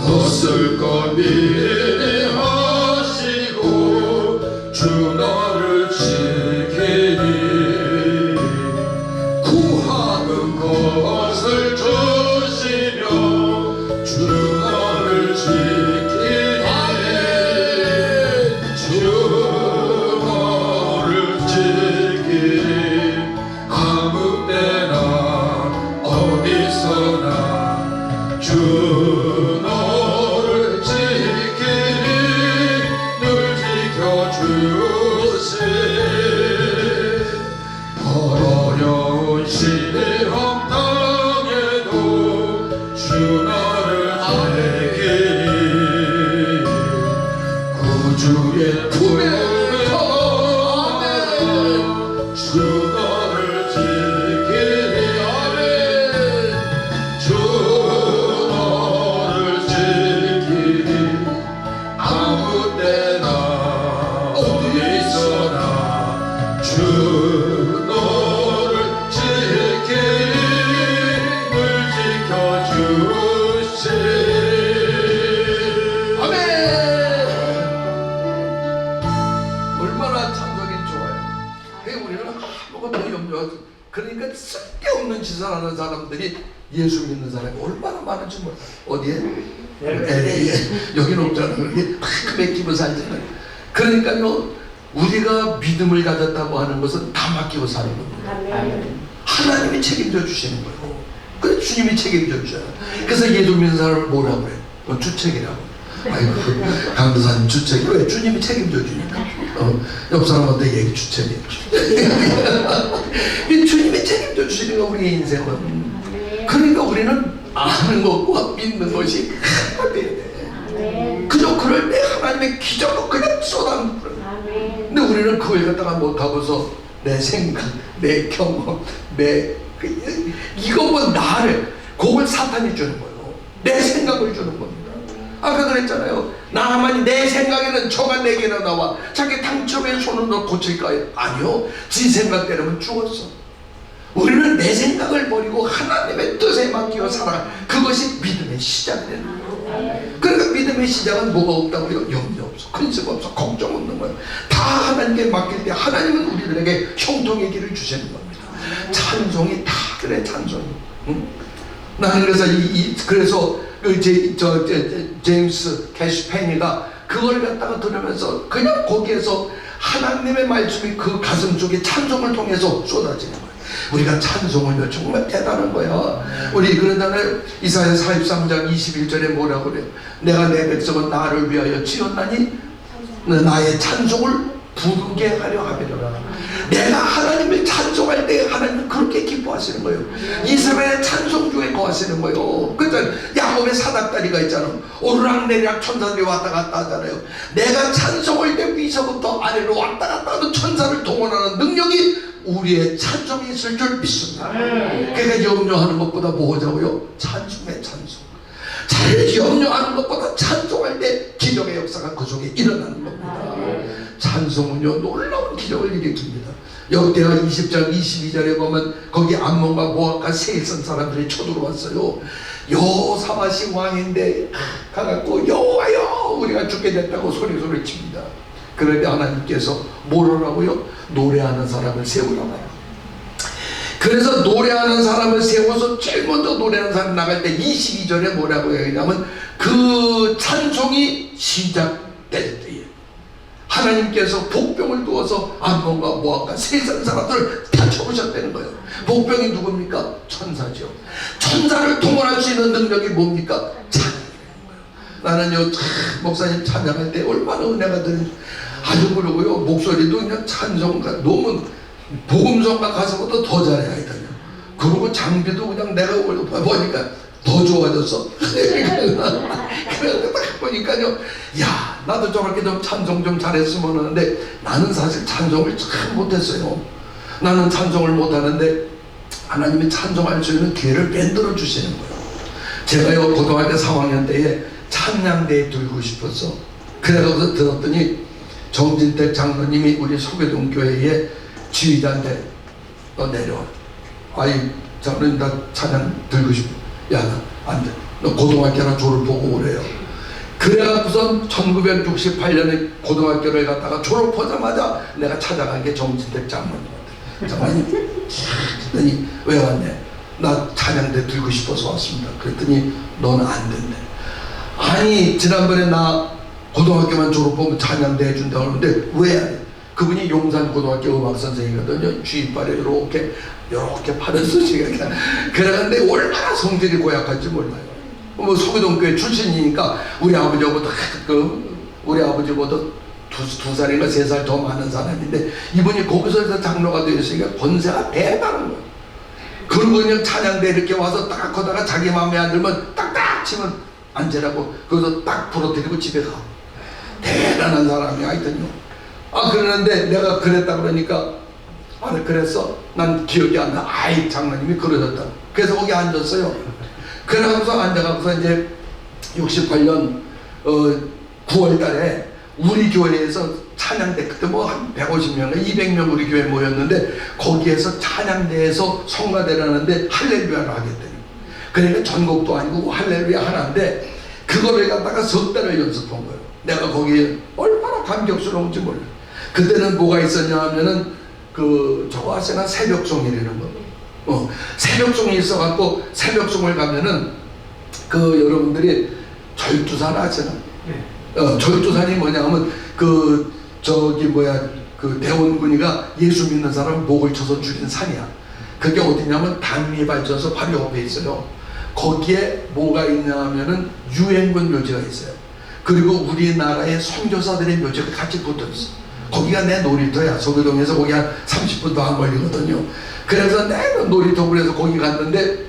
없을 것 미래하시고 주 너를 지키니 구하는 것을 주시며 주 너를 지키니 주 너를 지키니 아무 때나 어디서나 주 너를 지키니 늘 지켜주시. 어려운 시험 당해도 주 너를 지키니 구주의 품에 주 너를 지키니 주 사람들이 예수 믿는 사람이 얼마나 많은지 몰라요. 어디에? LA에. 여기는 없잖아. 그렇게 팍 맡기고 살잖아요. 그러니까요, 우리가 믿음을 가졌다고 하는 것은 다 맡기고 사는 겁니다. 하나님이 책임져 주시는 거예요. 그래, 주님이 책임져 주잖아요. 그래서 예수 믿는 사람을 뭐라고 그래? 너 주책이라고. 아이고, 강도사님 주책이 왜? 주님이 책임져 주니까. 옆 사람한테 얘기 주책이에요. 주님이 책임져 주시는 거 우리의 인생은. 그러니까 우리는 아는 것과 믿는 것이 하나가 돼야 돼. 그저 그럴 때 하나님의 기적으로 그냥 쏟아내는 거예요. 근데 우리는 그걸 갖다가 못하고서 내 생각, 내 경험, 이거 뭐 나를, 그걸 사탄이 주는 거예요. 내 생각을 주는 겁니다. 아까 그랬잖아요. 나만이 내 생각에는 저가 내게나 나와 자기 당첨에 손을 넣어 고칠까요? 아니요. 지 생각대로면 죽었어. 우리는 내 생각을 버리고 하나님의 뜻에 맡기어 살아. 그것이 믿음의 시작이 되는 거예요. 그러니까 믿음의 시작은 뭐가 없다고요? 염려 없어, 근심 없어, 걱정 없는 거예요. 다 하나님께 맡길 때 하나님은 우리들에게 형통의 길을 주시는 겁니다. 찬송이 다 그래, 찬송이. 응? 나는 그래서 그래서 제임스 캐시페니가 그걸 갖다가 들으면서 그냥 거기에서 하나님의 말씀이 그 가슴 속에 찬송을 통해서 쏟아지는 거예요. 우리가 찬송을 정말 대단한 거야. 우리 그러잖아요. 이사야 43장 21절에 뭐라고 그래요? 내가 내 백성은 나를 위하여 지었나니 나의 찬송을 부르게 하려 함이라. 내가 하나님을 찬송할 때 하나님은 그렇게 기뻐하시는 거예요. 이스라엘의 찬송주에 거하시는 거예요. 그러니까 야곱의 사닥다리가 있잖아. 오르락내리락 천사들이 왔다 갔다 하잖아요. 내가 찬송할 때 위서부터 아래로 왔다 갔다 하는 천사를 동원하는 능력이 우리의 찬송이 있을 줄 믿습니다. 그러니까 염려하는 것보다 뭐 하자고요? 찬송의 찬송. 잘 염려하는 것보다 찬송할 때 기적의 역사가 그 속에 일어나는 겁니다. 찬송은요, 놀라운 기적을 일으킵니다. 역대하 20장 22절에 보면 거기 암몬과 모압과 세일선 사람들이 쳐들어왔어요. 여호사밧이 왕인데 가갖고 여호와여 우리가 죽게 됐다고 소리 칩니다. 그런데 하나님께서 뭐라고요? 노래하는 사람을 세우라고요. 그래서 노래하는 사람을 세워서 제일 먼저 노래하는 사람 나갈 때 22절에 뭐라고 얘기하냐면 그 찬송이 시작될 때에 하나님께서 복병을 두어서 암몬과 모압과 세상 사람들을 다 쳐부셨다는 거예요. 복병이 누굽니까? 천사죠. 천사를 동원할 수 있는 능력이 뭡니까? 찬양이라는 거예요. 나는요, 목사님 찬양할 때 얼마나 은혜가 되는지 아주 그러고요, 목소리도 그냥 찬송가 너무 복음성가 가서보다 더 잘해야 하거든요. 그리고 장비도 그냥 내가 보니까 더 좋아졌어. 그래서 딱 보니까요, 야, 나도 저렇게 좀 찬송 좀 잘했으면 하는데 나는 사실 찬송을 참 못했어요. 나는 찬송을 못하는데 하나님이 찬송할 수 있는 기회를 만들어 주시는 거예요. 제가요, 고등학교 3학년 때에 찬양대에 들고 싶었어. 그래서 들었더니 정진택 장로님이 우리 소개동 교회에 지휘자인데 너 내려와. 아이 장로님 나 찬양 들고 싶어. 야 나 안 돼. 너 고등학교나 졸업보고 오래요. 그래갖고선 1968년에 고등학교를 갔다가 졸업하자마자 내가 찾아간 게 정진택 장로님한테. 장로님 왜 왔냐? 나 찬양대 들고 싶어서 왔습니다. 그랬더니 너는 안 된대. 아니 지난번에 나 고등학교만 졸업하면 찬양대 해준다고 하는데 왜? 그분이 용산고등학교 음악선생이거든요. 쥐빨에 이렇게 파는 수시가 그러는데 얼마나 성질이 고약할지 몰라요. 뭐 소개동교회 출신이니까 우리 아버지보다 두 살인가 3살 더 많은 사람인데 이분이 거기서 장로가 되었으니까 권세가 대단한 거예요. 그리고 그냥 찬양대 이렇게 와서 딱 하다가 자기 마음에 안 들면 딱딱 치면 앉으라고 거기서 딱 부러뜨리고 집에 가. 대단한 사람이 하여튼요. 그러는데 내가 그랬다 그러니까 그랬어? 난 기억이 안 나. 아이 장로님이 그러셨다. 그래서 거기 앉았어요. 그러고서 앉아가면서 이제 68년 9월 달에 우리 교회에서 찬양대 그때 뭐 한 150명, 200명 우리 교회 모였는데 거기에서 찬양대에서 성가대를 하는데 할렐루야를 하겠대요. 그러니까 전곡도 아니고 할렐루야 하나인데 그거를 갖다가 석 달을 연습한 거예요. 내가 거기에 얼마나 감격스러운지 몰라요. 그때는 뭐가 있었냐 하면은 저거 하시나 새벽송이라는 거. 새벽송이 있어갖고 새벽송을 가면은 그 여러분들이 절두산 아시나? 절두산이 뭐냐면 그 대원군이가 예수 믿는 사람 목을 쳐서 죽인 산이야. 그게 어디냐면 당리발전소 바로 옆에 있어요. 거기에 뭐가 있냐 하면은 유엔군 묘지가 있어요. 그리고 우리나라의 선교사들의 묘지가 같이 붙어 있어. 거기가 내 놀이터야. 서교동에서 거기 한 30분도 안 걸리거든요. 그래서 내가 놀이터 그래서 거기 갔는데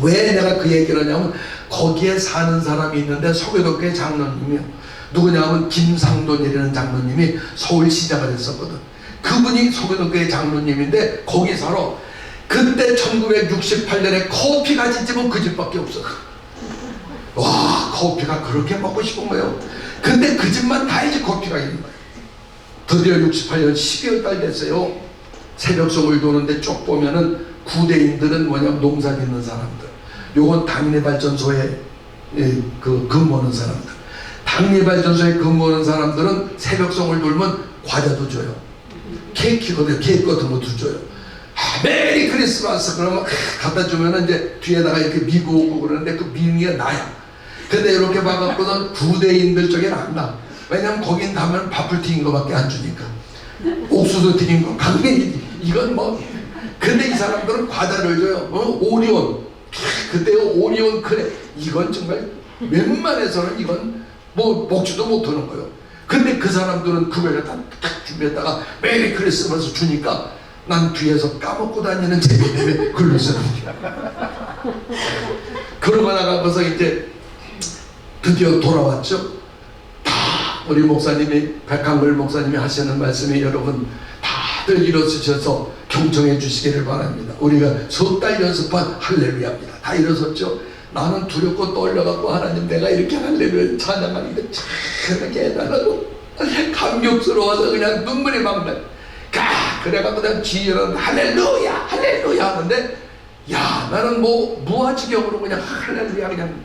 왜 내가 그 얘기를 하냐면 거기에 사는 사람이 있는데 서교동교회 장로님이요. 누구냐면 김상돈이라는 장로님이 서울시장을 했었거든. 그분이 서교동교회 장로님인데 거기 살아. 그때 1968년에 커피 가진 집은 그 집밖에 없어. 와, 커피가 그렇게 먹고 싶은 거예요. 근데 그 집만 다이지 커피가 있는 거예요. 드디어 68년 12월 달 됐어요. 새벽송을 도는데 쭉 보면은 구대인들은 뭐냐면 농사 짓는 사람들, 요건 당리발전소에 근무하는 사람들. 당리발전소에 근무하는 사람들은 새벽송을 돌면 과자도 줘요. 케이크거든요. 케이크 같은 것도 줘요. 메리 크리스마스 그러면 갖다 주면은 이제 뒤에다가 이렇게 미고 오고 그러는데 그 미는 나야. 근데 이렇게 봐갖고는 구대인들 쪽에는 안 나. 왜냐면 거긴 가면 밥을 튀긴 거밖에 안 주니까. 옥수수 튀긴 거 강냉이 이건 뭐. 근데 이 사람들은 과자를 줘요. 오리온. 그때 오리온 그래. 이건 정말 웬만해서는 이건 뭐 먹지도 못하는 거예요. 근데 그 사람들은 그걸 딱 준비했다가 메리 크리스마스 주니까 난 뒤에서 까먹고 다니는 재미 때문에 글로서 그러고 나가면서 이제 드디어 돌아왔죠. 다 우리 목사님이 백한글 목사님이 하시는 말씀이 여러분 다들 일어서셔서 경청해 주시기를 바랍니다. 우리가 석 달 연습한 할렐루야입니다. 다 일어섰죠. 나는 두렵고 떨려갖고 하나님 내가 이렇게 할렐루야 찬양하는데 그렇게 해달라고 감격스러워서 그냥 눈물이 막 나. 그래갖고 내가 지혜는 할렐루야 할렐루야 하는데 야 나는 뭐 무아지경으로 그냥 할렐루야 그냥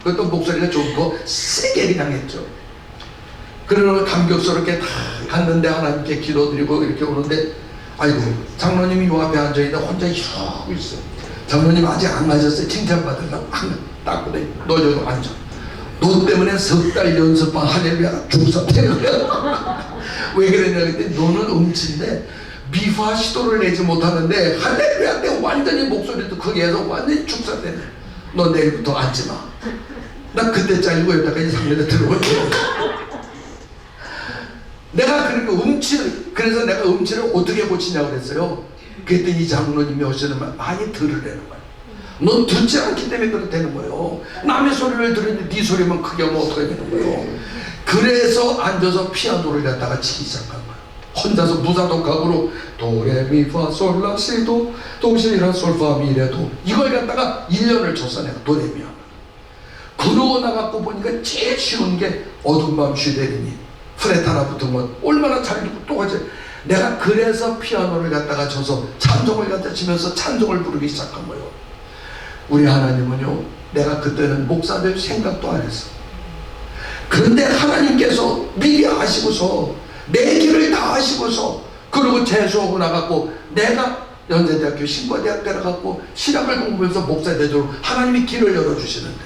그것도 목소리가 좋고 세게 그냥 했죠. 그러고 감격스럽게 다 갔는데 하나님께 기도드리고 이렇게 오는데 아이고 장로님이 요 앞에 앉아있는데 혼자 이러고 있어. 장로님 아직 안 가셨어요. 칭찬받으려고 딱 그래. 너 저기 앉아. 너 때문에 석 달 연습한 할렐루야가 죽었대요. 왜 그랬냐 그랬더니 너는 음치인데 미화 시도를 내지 못하는데 할렐루야 때 완전히 목소리도 크게 해서 완전히 축사되네. 너 내일부터 앉지마. 나 그때 잘리고 여기까지 3년에 들어오죠. 내가 그러니까 그래서 내가 음치를 어떻게 고치냐고 그랬어요. 그랬더니 이 장로님이 하시는 말 많이 들으라는 거예요. 넌 듣지 않기 때문에 그렇다는 거예요. 남의 소리를 들으니 네 소리만 크게 하면 어떻게 되는 거예요. 그래서 앉아서 피아노를 갖다가 치기 시작한 거예요. 혼자서 무사독학으로 도레미파솔라시도 도시라솔파미레도 이걸 갖다가 1년을 쳤어 내가 도레미야. 그러고 나갖고 보니까 제일 쉬운 게 어둠 밤 쉬되리니 프렛 하나 붙은 건 얼마나 잘 듣고 또 하지. 내가 그래서 피아노를 갖다가 쳐서 찬송을 갖다 치면서 찬송을 부르기 시작한 거예요. 우리 하나님은요 내가 그때는 목사될 생각도 안 했어. 그런데 하나님께서 미리 아시고서 내 길을 다 아시고서 그리고 재수하고 나갔고 내가 연세대학교 신과대학 들어갔고 신학을 공부해서 목사 되도록 하나님이 길을 열어주시는데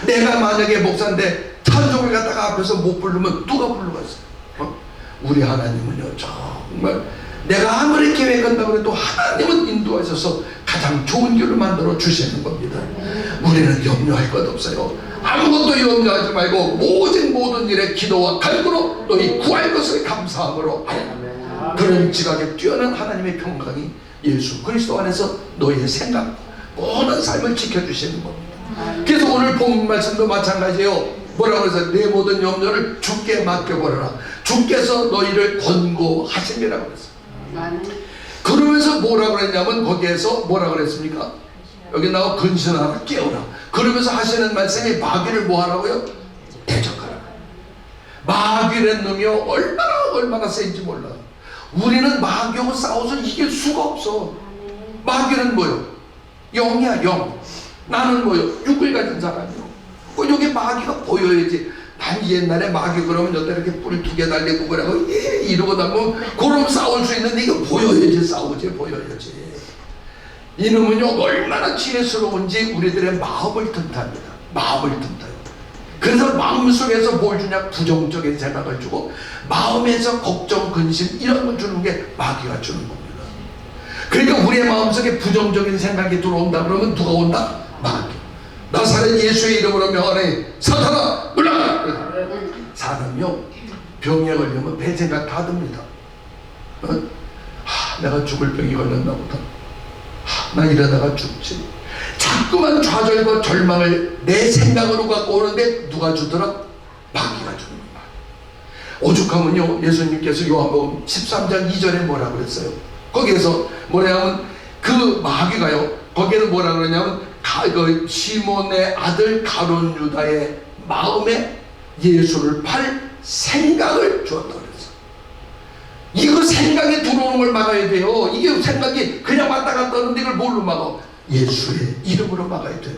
내가 만약에 목사인데 찬송을 갖다가 앞에서 못 부르면 누가 부르겠어요? 우리 하나님은요 정말 내가 아무리 계획한다고 해도 하나님은 인도하셔서 가장 좋은 길을 만들어 주시는 겁니다. 우리는 염려할 것 없어요. 아무것도 염려하지 말고 모든 일에 기도와 간구로 너희 구할 것을 감사함으로 그런 지각에 뛰어난 하나님의 평강이 예수 그리스도 안에서 너희의 생각 모든 삶을 지켜주시는 겁니다. 그래서 오늘 본 말씀도 마찬가지예요. 뭐라고 해서 내 모든 염려를 주께 맡겨버려라. 주께서 너희를 권고하심이라고 그랬어요. 그러면서 뭐라고 그랬냐면 거기에서 뭐라고 그랬습니까? 여기 나와 근신하라 깨우라. 그러면서 하시는 말씀이 마귀를 뭐 하라고요? 대적하라. 마귀란 놈이 얼마나 센지 몰라. 우리는 마귀하고 싸워서 이길 수가 없어. 마귀는 뭐요? 영이야 영. 나는 뭐요? 육을 가진 사람이요. 여기 마귀가 보여야지. 난 옛날에 마귀 그러면 여기다 이렇게 뿔 2개 달리고 그러고 이러고 나면 그럼 싸울 수 있는데 이거 보여야지 싸우지 보여야지. 이놈은요 얼마나 지혜스러운지 우리들의 마음을 튼답니다. 마음을 튼다요. 그래서 마음속에서 뭘 주냐? 부정적인 생각을 주고 마음에서 걱정, 근심 이런 걸 주는 게 마귀가 주는 겁니다. 그러니까 우리의 마음속에 부정적인 생각이 들어온다 그러면 누가 온다? 마귀. 나사렛 예수의 이름으로 명하니 사탄아 물러가라. 사람이요 병에 걸리면 배 생각 다 듭니다. 내가 죽을 병이 걸렸나 보다. 나 이러다가 죽지. 자꾸만 좌절과 절망을 내 생각으로 갖고 오는데 누가 주더라? 마귀가 주는 거야. 오죽하면요 예수님께서 요한복음 13장 2절에 뭐라 그랬어요? 거기에서 뭐냐면 그 마귀가요 거기에서 뭐라 그러냐면 그 시몬의 아들 가룟 유다의 마음에 예수를 팔 생각을 주었다 그랬어요. 이거 생각이 들어오는 걸 막아야 돼요. 이게 생각이 그냥 왔다 갔다 하는데 이걸 뭘로 막아? 예수의 이름으로 막아야 돼요.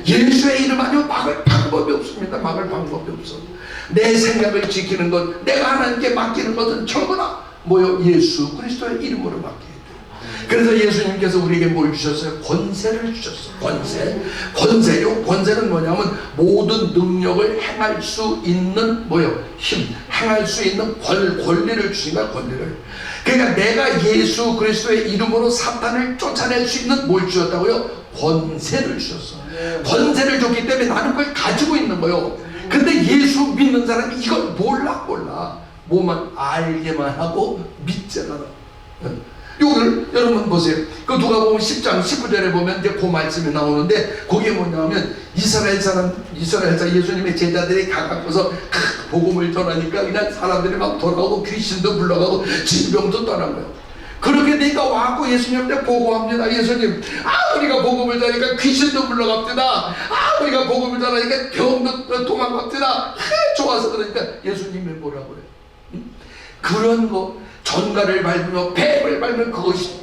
예수의 이름 아니면 막을 방법이 없습니다. 막을 방법이 없어. 내 생각을 지키는 것, 내가 하나님께 맡기는 것은 전부 다 뭐요? 예수 그리스도의 이름으로 맡겨야 돼요. 그래서 예수님께서 우리에게 뭘 주셨어요? 권세를 주셨어요. 권세요. 권세는 뭐냐면 모든 능력을 행할 수 있는 뭐요? 힘, 행할 수 있는 권리를 주신 거야. 권리를. 그러니까 내가 예수 그리스도의 이름으로 사탄을 쫓아낼 수 있는 뭘 주셨다고요? 권세를 주셨어. 권세를 줬기 때문에 나는 그걸 가지고 있는 거요. 근데 예수 믿는 사람이 이걸 몰라. 뭐만 알게만 하고 믿잖아. 이걸 여러분 보세요. 그 누가복음 10장 19절에 보면 이제 그 말씀이 나오는데 거기에 뭐냐면 이스라엘 사람 예수님의 제자들이 가깝고서 복음을 전하니까 그냥 사람들이 막 돌아오고 귀신도 물러가고 질병도 떠난 거예요. 그렇게 되니까 와갖고 예수님한테 보고합니다. 예수님, 우리가 복음을 전하니까 귀신도 물러갑니다. 우리가 복음을 전하니까 병도 도망갑니다. 좋아서 그러니까 예수님이 뭐라고 그래요? 그런 거 전갈을 밟으며 뱀을 밟으면 그것이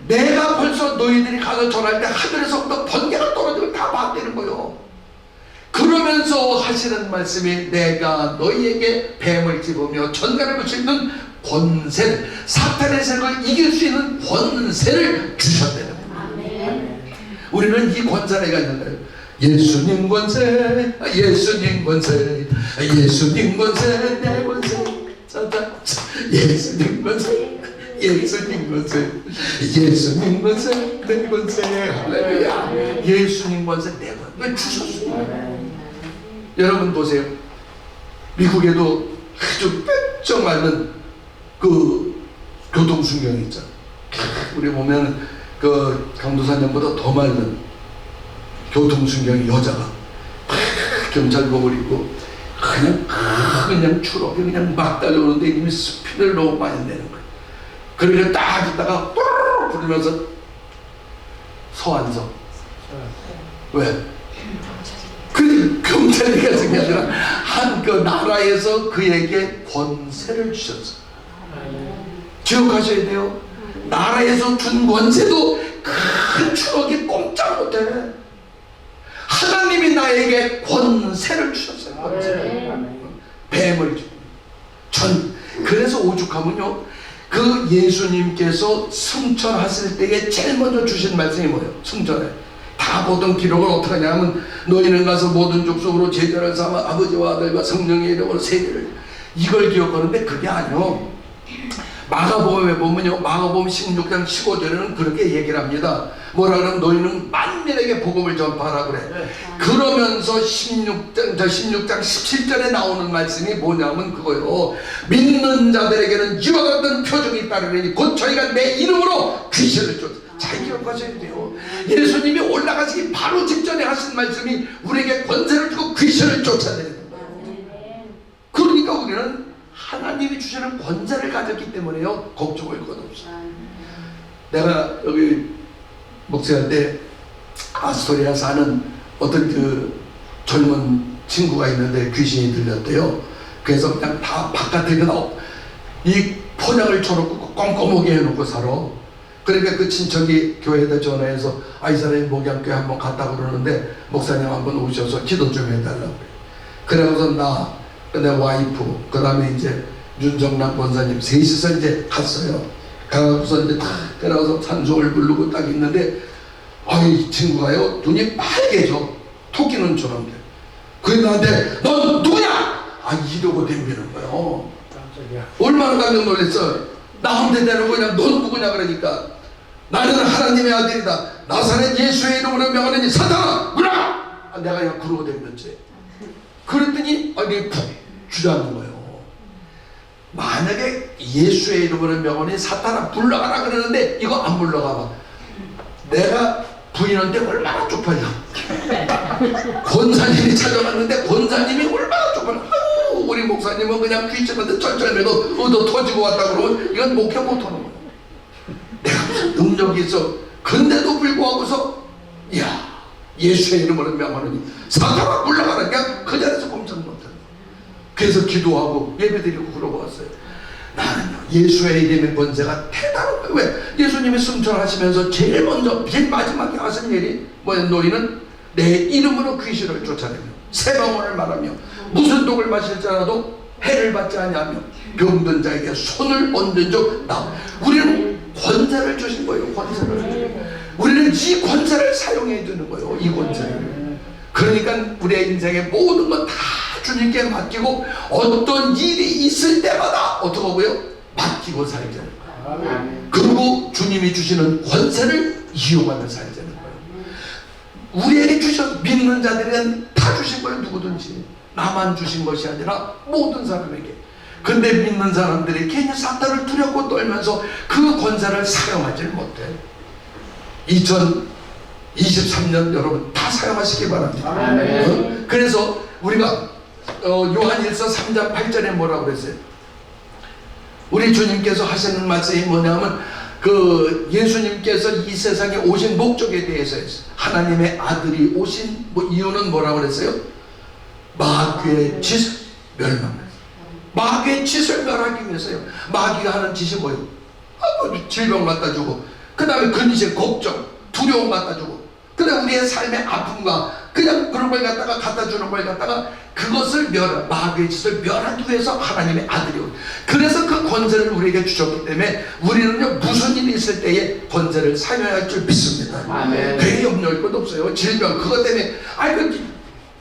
내가 벌써 너희들이 가서 전할 때 하늘에서부터 번개가 떨어지면 다 막되는 거예요. 그러면서 하시는 말씀이 내가 너희에게 뱀을 집으며 전갈을 붙일 수 있는 권세를, 사탄의 생각을 이길 수 있는 권세를 주셨다는 거예요. 우리는 이 권세가 있는 거예요. 예수님 권세, 예수님 권세, 예수님 권세, 내 권세. 예수님 권세, 예수님 권세, 예수님 권세, 내 권세. 할렐루야. 예수님 권세, 내 권세 주셨어요. 여러분 보세요. 미국에도 아주 뼈쩍 맞는 그 교통순경이 있죠. 우리 보면 그 강도사님보다 더 많은 교통순경이 여자가 경찰복을 입고 그냥 추럭이 그냥 막 달려오는데 이미 스피드를 너무 많이 내는 거예요. 그러니까 딱 있다가 뿌르르 부르면서 소환서. 왜? 그 경찰이 같은 게 아니라 한 그 나라에서 그에게 권세를 주셨어. 기억하셔야 돼요. 나라에서 준 권세도 큰 추억이 꼼짝 못해. 하나님이 나에게 권세를 주셨어요. 권세. 뱀을 주고. 그래서 오죽하면요, 그 예수님께서 승천하실 때에 제일 먼저 주신 말씀이 뭐예요? 승천에 다 보던 기록을 어떻게 하냐면 너희는 가서 모든 족속으로 제자를 삼아 아버지와 아들과 성령의 이름으로 세계를, 이걸 기억하는데 그게 아니요. 마가복음에 보면요, 마가복음 16장 15절에는 그렇게 얘기를 합니다. 뭐라 그러면 너희는 만민에게 복음을 전파하라 그래. 그러면서 16장 17절에 나오는 말씀이 뭐냐면 그거요. 믿는 자들에게는 이와 같은 표적이 따르리니 곧 저희가 내 이름으로 귀신을 쫓아. 잘 기억하셔야 돼요. 예수님이 올라가시기 바로 직전에 하신 말씀이 우리에게 권세를 주고 귀신을 쫓아내는 거예요. 그러니까 우리는 하나님이 주시는 권세를 가졌기 때문에요, 걱정할 것 없어요. 내가 여기 목사할 때 아스토리아 사는 어떤 그 젊은 친구가 있는데 귀신이 들렸대요. 그래서 그냥 다 바깥에 이 포장을 쳐놓고 껌껌하게 해놓고 살아. 그러니까 그 친척이 교회에다 전화해서 이 사람이 목양교회 한번 갔다 그러는데 목사님 한번 오셔서 기도 좀 해달라고 그래. 그래서 나 내 와이프, 그 다음에 이제 윤정남 권사님 셋이서 이제 갔어요. 가고서 이제 딱 들어가서 찬송을 부르고 딱 있는데 이 친구가요 눈이 빨개져. 토끼눈처럼 돼. 그래 나한테 넌 누구냐? 이러고 덤비는 거예요. 얼마나 깜짝 놀랐어. 나한테 대놓고 그냥 넌 누구냐 그러니까 나는 하나님의 아들이다. 나사렛 예수의 이름으로 명하느니 사탄아 물러가. 내가 그냥 그러고 덤볐지. 그랬더니 이게 푹 주저앉는 거예요. 만약에 예수의 이름으로 명하니 사탄아 물러가라 그러는데 이거 안 물러가봐. 내가 부인한테 얼마나 쪽팔려. 권사님이 찾아갔는데 권사님이 얼마나 쪽팔려. 우리 목사님은 그냥 귀집한테 쩔쩔매도 얻어 터지고 왔다 그러면 이건 목회 못하는 거야. 내가 무슨 능력이 있어. 근데도 불구하고서 예수의 이름으로 명하느니 사탄아 물러가라. 그냥 그 자리에서 꼼짝 못하는 거야. 그래서 기도하고 예배드리고 그러고 왔어요. 나는 예수의 이름의 권세가 대단한 거예요. 왜? 예수님이 승천하시면서 제일 먼저 제일 마지막에 하신 일이 뭐냐? 너희는 내 이름으로 귀신을 쫓아내며 새 방언을 말하며 무슨 독을 마실지라도 해를 받지 아니하며 병든 자에게 손을 얹은 적 나. 우리는 권세를 주신 거예요. 권세를. 우리는 이 권세를 사용해야 되는 거예요. 이 권세를. 그러니까 우리의 인생의 모든 건 다 주님께 맡기고 어떤 일이 있을 때마다 어떻게 하고요? 맡기고 살자는 거예요. 그리고 주님이 주시는 권세를 이용하며 살자는 거예요. 우리에게 믿는 자들은 다 주신 거예요. 누구든지. 나만 주신 것이 아니라 모든 사람에게. 근데 믿는 사람들이 괜히 사탄을 두렵고 떨면서 그 권세를 사용하지 못해. 2023년 여러분 다 사용하시기 바랍니다. 그래서 우리가 요한일서 3장 8절에 뭐라고 그랬어요? 우리 주님께서 하시는 말씀이 뭐냐면 예수님께서 이 세상에 오신 목적에 대해서 했어요. 하나님의 아들이 오신 이유는 뭐라고 그랬어요? 마귀의 짓을 멸망. 마귀의 짓을 멸하기 위해서요. 마귀가 하는 짓이 뭐예요? 질병 갖다 주고, 그 다음에 근심, 걱정, 두려움 갖다 주고, 그 다음에 우리의 삶의 아픔과 그냥 그런 걸 갖다 주는 걸 갖다가 그것을 마귀의 짓을 멸하기 위해서 하나님의 아들이 오고, 그래서 그 권세를 우리에게 주셨기 때문에 우리는요 무슨 일이 있을 때에 권세를 사용할 줄 믿습니다. 괜히 염려할 것도 없어요. 질병 그것 때문에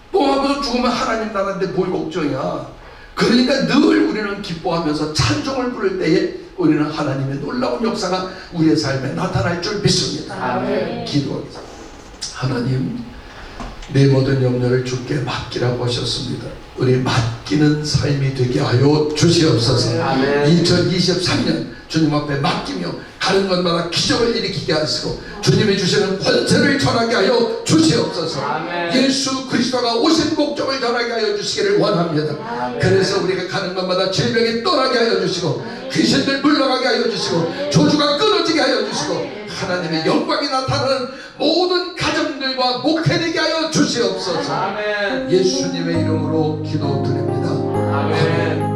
뽕하고서 죽으면 하나님 나라인데 뭘 걱정이야. 그러니까 늘 우리는 기뻐하면서 찬송을 부를 때에 우리는 하나님의 놀라운 역사가 우리의 삶에 나타날 줄 믿습니다. 기도하겠습니다. 하나님, 내 모든 염려를 주께 맡기라고 하셨습니다. 우리 맡기는 삶이 되게 하여 주시옵소서. 2023년 주님 앞에 맡기며 가는 것마다 기적을 일으키게 하시고 주님이 주시는 권세를 전하게 하여 주시옵소서. 예수 그리스도가 오신 목적을 전하게 하여 주시기를 원합니다. 그래서 우리가 가는 것마다 질병이 떠나게 하여 주시고 귀신들 물러가게 하여 주시고 저주가 끊어지게 하여 주시고 하나님의 영광이 나타나는 모든 가정들과 목회되게 하여 주시옵소서. 예수님의 이름으로 기도드립니다. 아멘.